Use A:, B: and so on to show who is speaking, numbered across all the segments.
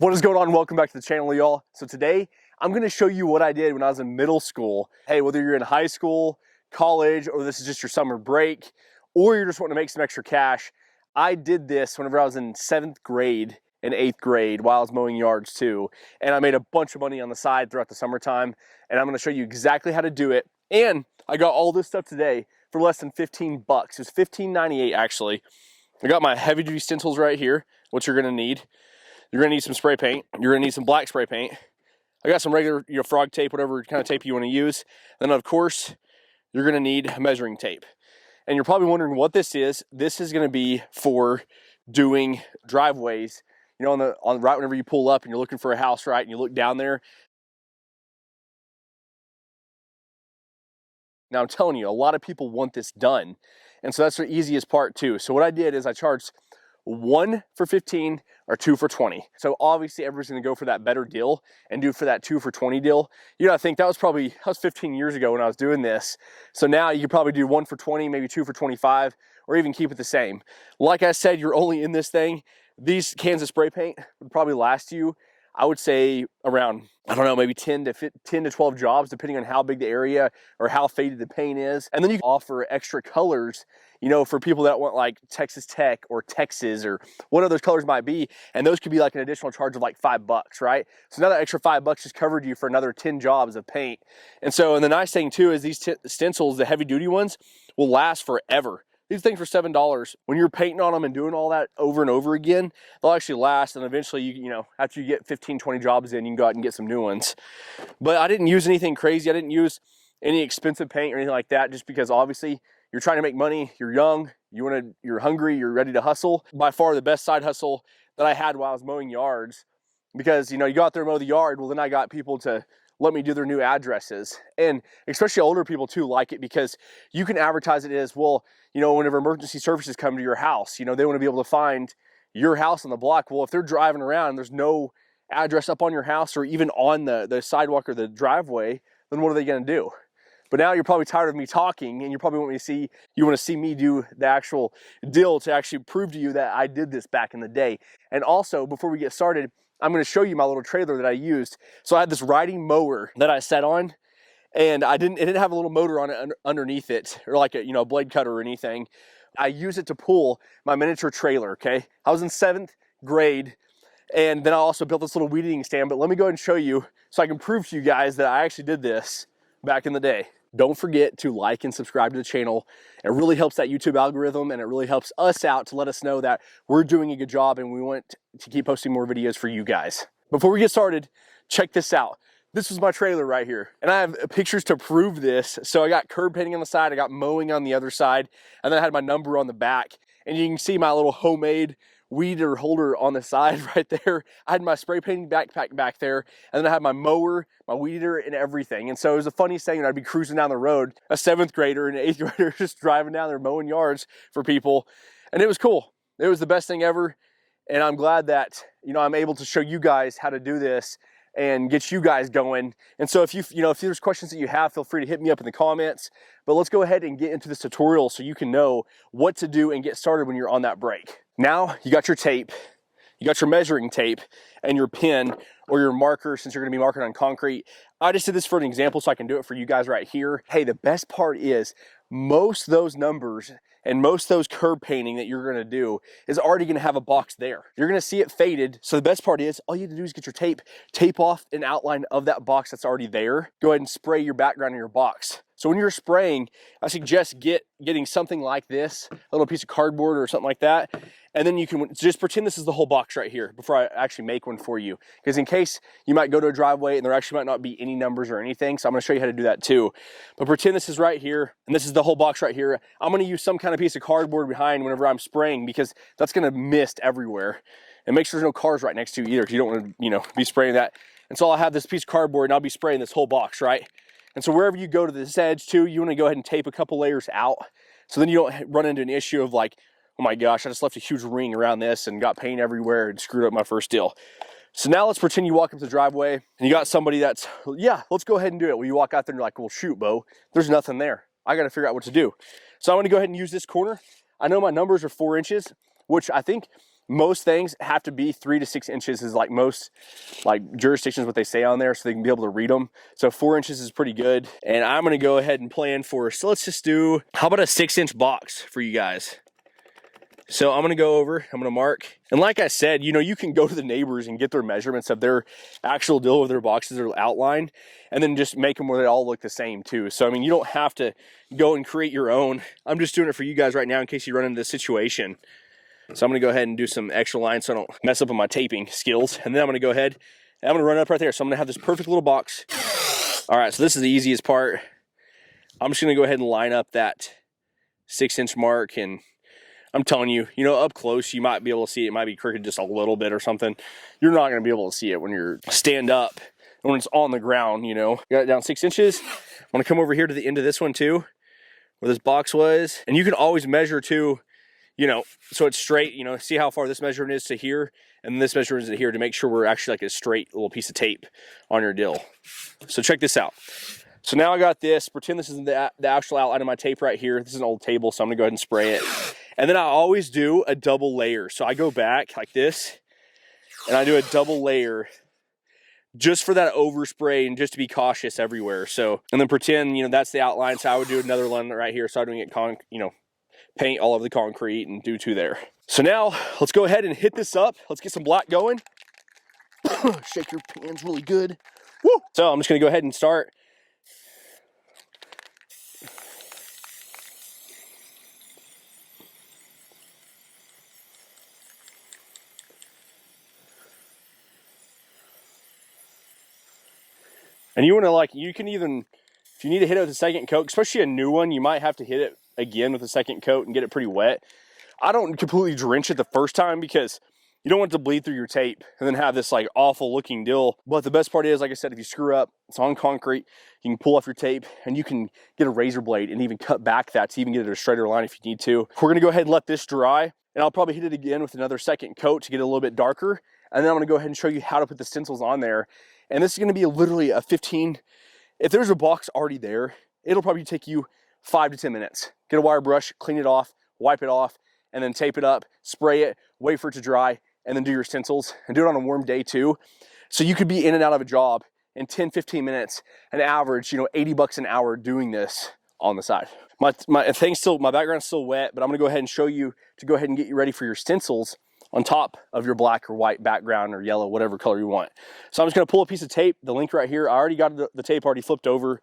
A: What is going on? Welcome back to the channel, y'all. So today I'm going to show you what I did when I was in middle school. Hey, whether you're in high school, college, or this is just your summer break, or you're just wanting to make some extra cash, I did this whenever I was in 7th grade and 8th grade while I was mowing yards too. And I made a bunch of money on the side throughout the summertime. And I'm going to show you exactly how to do it. And I got all this stuff today for less than 15 bucks. It was $15.98 actually. I got my heavy duty stencils right here, which you're going to need. You're gonna need some spray paint. You're gonna need some black spray paint. I got some regular, frog tape, whatever kind of tape you want to use. Then of course, you're gonna need measuring tape. And you're probably wondering what this is. This is gonna be for doing driveways. You know, on right whenever you pull up and you're looking for a house, right, and you look down there. Now I'm telling you, a lot of people want this done. And so that's the easiest part too. So what I did is I charged 1 for 15 or 2 for 20. So obviously everybody's gonna go for that better deal and do for that 2 for 20 deal. You know, I think that was 15 years ago when I was doing this. So now you could probably do 1 for 20, maybe 2 for 25, or even keep it the same. Like I said, you're only in this thing. These cans of spray paint would probably last you, I would say, around, I don't know, maybe 10 to 12 jobs, depending on how big the area or how faded the paint is. And then you can offer extra colors, you know, for people that want like Texas Tech or Texas or whatever those colors might be. And those could be like an additional charge of like $5, right? So now that extra $5 just covered you for another 10 jobs of paint. And the nice thing too is these stencils, the heavy duty ones, will last forever. These things for $7, when you're painting on them and doing all that over and over again, they'll actually last. And eventually, you know, after you get 15, 20 jobs in, you can go out and get some new ones. But I didn't use anything crazy. I didn't use any expensive paint or anything like that, just because obviously you're trying to make money, you're young, you're hungry, you're ready to hustle. By far the best side hustle that I had while I was mowing yards, because, you know, you go out there and mow the yard, well, then I got people to let me do their new addresses. And especially older people too like it, because you can advertise it as, well, you know, whenever emergency services come to your house, you know, they want to be able to find your house on the block. Well, if they're driving around and there's no address up on your house or even on the sidewalk or the driveway, then what are they going to do? But now you're probably tired of me talking, and you probably want to see me do the actual deal to actually prove to you that I did this back in the day. And also, before we get started, I'm going to show you my little trailer that I used. So I had this riding mower that I sat on, and it didn't have a little motor on it underneath it, or like a, you know, blade cutter or anything. I used it to pull my miniature trailer, okay? I was in 7th grade, and then I also built this little weed eating stand. But let me go ahead and show you so I can prove to you guys that I actually did this back in the day. Don't forget to like and subscribe to the channel. It really helps that YouTube algorithm, and it really helps us out to let us know that we're doing a good job and we want to keep posting more videos for you guys. Before we get started, check this out. This is my trailer right here, and I have pictures to prove this. So I got curb painting on the side, I got mowing on the other side, and then I had my number on the back. And you can see my little homemade weeder holder on the side right there. I had my spray painting backpack back there, and then I had my mower, my weeder, and everything. And so it was the funniest thing. I'd be cruising down the road, a 7th grader and an 8th grader just driving down there mowing yards for people, and it was cool. It was the best thing ever, and I'm glad that, you know, I'm able to show you guys how to do this and get you guys going. And so if if there's questions that you have, feel free to hit me up in the comments. But let's go ahead and get into this tutorial so you can know what to do and get started when you're on that break. Now you got your tape, you got your measuring tape, and your pen or your marker, since you're gonna be marking on concrete. I just did this for an example so I can do it for you guys right here. Hey, the best part is most of those numbers and most of those curb painting that you're gonna do is already gonna have a box there. You're gonna see it faded. So the best part is all you have to do is get your tape off an outline of that box that's already there. Go ahead and spray your background in your box. So when you're spraying, I suggest getting something like this, a little piece of cardboard or something like that. And then you can just pretend this is the whole box right here before I actually make one for you. Because in case you might go to a driveway and there actually might not be any numbers or anything. So I'm gonna show you how to do that too. But pretend this is right here, and this is the whole box right here. I'm gonna use some kind of piece of cardboard behind whenever I'm spraying, because that's gonna mist everywhere. And make sure there's no cars right next to you either, because you don't wanna, you know, be spraying that. And so I'll have this piece of cardboard and I'll be spraying this whole box, right? And so wherever you go to this edge too, you wanna go ahead and tape a couple layers out. So then you don't run into an issue of like, oh my gosh, I just left a huge ring around this and got paint everywhere and screwed up my first deal. So now let's pretend you walk up to the driveway and you got somebody that's, yeah, let's go ahead and do it. Well, you walk out there and you're like, well, shoot, Bo, there's nothing there. I got to figure out what to do. So I'm going to go ahead and use this corner. I know my numbers are 4 inches, which I think most things have to be 3 to 6 inches is like most like jurisdictions what they say on there, so they can be able to read them. So 4 inches is pretty good. And I'm gonna go ahead and plan for, so let's just do, how about a 6-inch box for you guys? So I'm gonna go over, I'm gonna mark. And like I said, you know, you can go to the neighbors and get their measurements of their actual deal of their boxes or outline, and then just make them where they all look the same too. So I mean, you don't have to go and create your own. I'm just doing it for you guys right now in case you run into this situation. So I'm gonna go ahead and do some extra lines so I don't mess up on my taping skills. And then I'm gonna go ahead and I'm gonna run it up right there. So I'm gonna have this perfect little box. All right, so this is the easiest part. I'm just gonna go ahead and line up that 6-inch mark, and I'm telling you, you know, up close, you might be able to see it. It might be crooked just a little bit or something. You're not gonna be able to see it when you're stand up, when it's on the ground, you know. Got it down 6 inches. I'm gonna come over here to the end of this one too, where this box was. And you can always measure too, you know, so it's straight, you know, see how far this measurement is to here, and this measurement is to here, to make sure we're actually like a straight little piece of tape on your dill. So check this out. So now I got this, pretend this is the actual outline of my tape right here. This is an old table, so I'm gonna go ahead and spray it. And then I always do a double layer. So I go back like this, and I do a double layer just for that overspray and just to be cautious everywhere. So, and then pretend, you know, that's the outline. So I would do another one right here. So I'm doing it, you know, paint all over the concrete and do 2 there. So now let's go ahead and hit this up. Let's get some black going. Shake your pans really good. Woo! So I'm just gonna go ahead and start. And you want to, like, you can even, if you need to hit it with a second coat, especially a new one, you might have to hit it again with a second coat and get it pretty wet. I don't completely drench it the first time because you don't want it to bleed through your tape and then have this like awful looking dill. But the best part is, like I said, if you screw up, it's on concrete, you can pull off your tape and you can get a razor blade and even cut back that to even get it a straighter line if you need to. We're gonna go ahead and let this dry, and I'll probably hit it again with another second coat to get it a little bit darker. And then I'm gonna go ahead and show you how to put the stencils on there. And this is gonna be literally a 15, if there's a box already there, it'll probably take you 5 to 10 minutes. Get a wire brush, clean it off, wipe it off, and then tape it up, spray it, wait for it to dry, and then do your stencils, and do it on a warm day too. So you could be in and out of a job in 10, 15 minutes, an average, you know, 80 bucks an hour doing this on the side. My background's still wet, but I'm gonna go ahead and show you to go ahead and get you ready for your stencils on top of your black or white background or yellow, whatever color you want. So I'm just gonna pull a piece of tape, the link right here. I already got the tape already flipped over.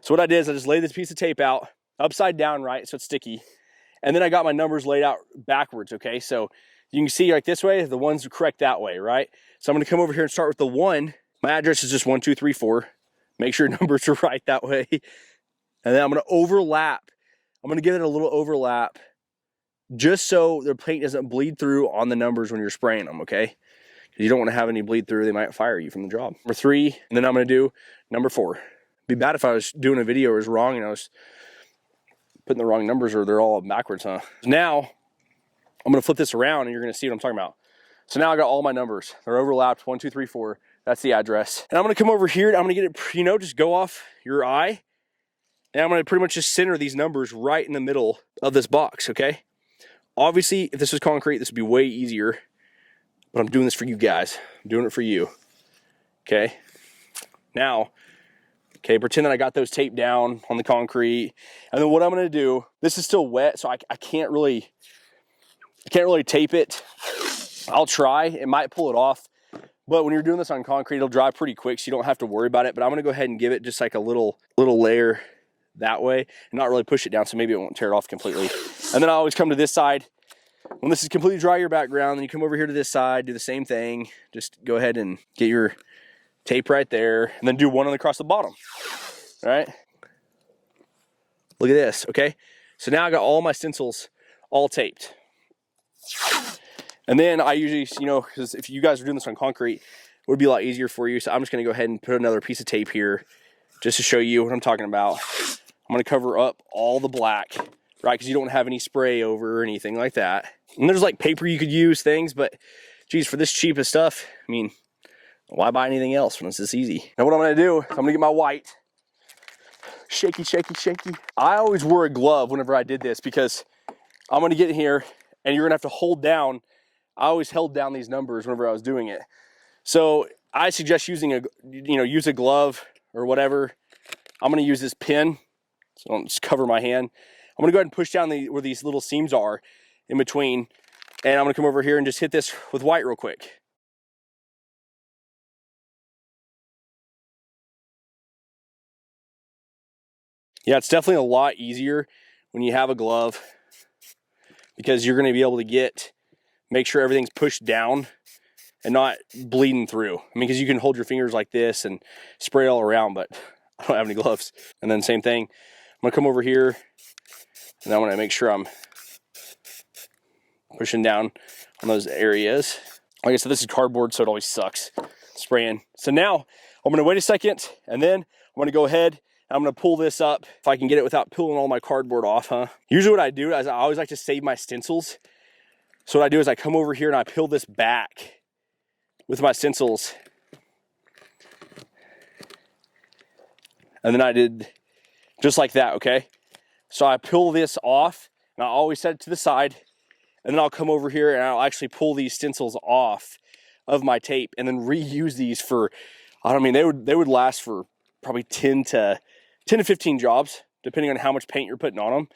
A: So what I did is I just laid this piece of tape out upside down, right, so it's sticky. And then I got my numbers laid out backwards, okay? So you can see like this way, the ones are correct that way, right? So I'm gonna come over here and start with the 1. My address is just 1, 2, 3, 4. Make sure numbers are right that way. And then I'm gonna overlap. I'm gonna give it a little overlap just so the paint doesn't bleed through on the numbers when you're spraying them, okay? Because you don't want to have any bleed through. They might fire you from the job. Number 3, and then I'm going to do number 4. It'd be bad if I was doing a video that was wrong and I was putting the wrong numbers, or they're all backwards, huh? Now, I'm going to flip this around and you're going to see what I'm talking about. So now I got all my numbers. They're overlapped, 1, 2, 3, 4. That's the address. And I'm going to come over here and I'm going to get it, you know, just go off your eye. And I'm going to pretty much just center these numbers right in the middle of this box, okay? Obviously, if this was concrete, this would be way easier, but I'm doing this for you guys. I'm doing it for you, okay? Now, okay, pretend that I got those taped down on the concrete, and then what I'm gonna do, this is still wet, so I can't really tape it. I'll try, it might pull it off, but when you're doing this on concrete, it'll dry pretty quick, so you don't have to worry about it, but I'm gonna go ahead and give it just like a little layer that way and not really push it down, so maybe it won't tear it off completely. And then I always come to this side. When this is completely dry, your background, then you come over here to this side, do the same thing. Just go ahead and get your tape right there, and then do one across the bottom. All right? Look at this, okay? So now I got all my stencils all taped. And then I usually, you know, because if you guys are doing this on concrete, it would be a lot easier for you. So I'm just gonna go ahead and put another piece of tape here just to show you what I'm talking about. I'm gonna cover up all the black, right? Because you don't have any spray over or anything like that. And there's like paper you could use, things, but geez, for this cheapest stuff, I mean, why buy anything else when it's this easy? Now what I'm gonna do, I'm gonna get my white. Shaky, shaky, shaky. I always wore a glove whenever I did this because I'm gonna get in here and you're gonna have to hold down I always held down these numbers whenever I was doing it. So I suggest using use a glove or whatever. I'm gonna use this pin, so I don't just cover my hand. I'm gonna go ahead and push down where these little seams are in between, and I'm gonna come over here and just hit this with white real quick. Yeah, it's definitely a lot easier when you have a glove, because you're gonna be able to make sure everything's pushed down and not bleeding through. I mean, because you can hold your fingers like this and spray it all around, but I don't have any gloves. And then same thing, I'm gonna come over here and I wanna make sure I'm pushing down on those areas. Like I said, this is cardboard, so it always sucks spraying. So now I'm gonna wait a second, and then I'm gonna go ahead and I'm gonna pull this up if I can get it without pulling all my cardboard off, huh? Usually what I do is I always like to save my stencils. So what I do is I come over here and I peel this back with my stencils. And then I did just like that, okay? So I peel this off, and I always set it to the side, and then I'll come over here and I'll actually pull these stencils off of my tape and then reuse these for, I mean, they would last for probably 10 to 15 jobs, depending on how much paint you're putting on them.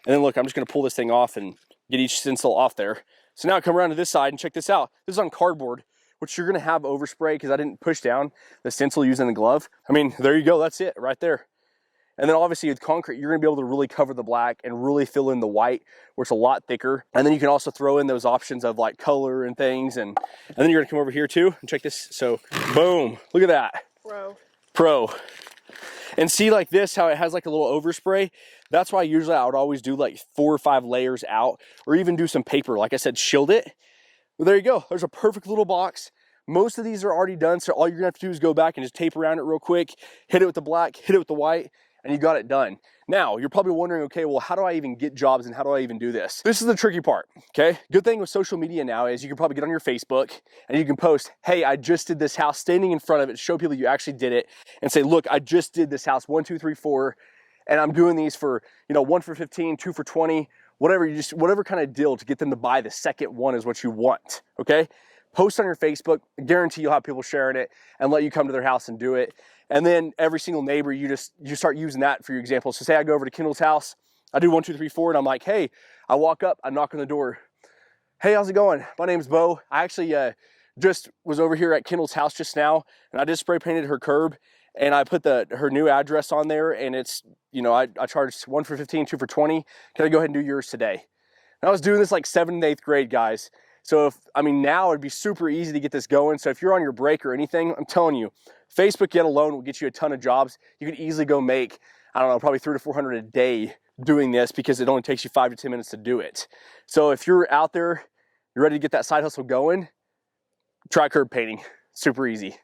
A: And then look, I'm just gonna pull this thing off and get each stencil off there. So now I come around to this side and check this out. This is on cardboard, which you're gonna have overspray because I didn't push down the stencil using the glove. I mean, there you go, that's it right there. And then obviously with concrete, you're gonna be able to really cover the black and really fill in the white, where it's a lot thicker. And then you can also throw in those options of like color and things. And then you're gonna come over here too and check this. So boom, look at that. Pro. And see like this, how it has like a little overspray? That's why usually I would always do like 4 or 5 layers out, or even do some paper. Like I said, shield it. Well, there you go. There's a perfect little box. Most of these are already done, so all you're gonna have to do is go back and just tape around it real quick, hit it with the black, hit it with the white, and you got it done. Now, you're probably wondering, okay, well, how do I even get jobs and how do I even do this? This is the tricky part, okay? Good thing with social media now is you can probably get on your Facebook and you can post, hey, I just did this house, standing in front of it, show people you actually did it, and say, look, I just did this house, 1, 2, 3, 4, and I'm doing these for, 1 for 15, 2 for 20, whatever kind of deal to get them to buy the second one is what you want, okay? Post on your Facebook, I guarantee you'll have people sharing it and let you come to their house and do it. And then every single neighbor, you start using that for your example. So say I go over to Kendall's house, I do 1, 2, 3, 4, and I'm like, hey, I walk up, I knock on the door. Hey, how's it going? My name's Bo. I actually just was over here at Kendall's house just now, and I just spray painted her curb, and I put her new address on there, and it's, I charged 1 for 15, 2 for 20. Can I go ahead and do yours today? And I was doing this like 7th and 8th grade, guys. So now it'd be super easy to get this going. So if you're on your break or anything, I'm telling you, Facebook yet alone will get you a ton of jobs. You could easily go make, I don't know, probably 300 to 400 a day doing this, because it only takes you 5 to 10 minutes to do it. So if you're out there, you're ready to get that side hustle going, try curb painting. Super easy.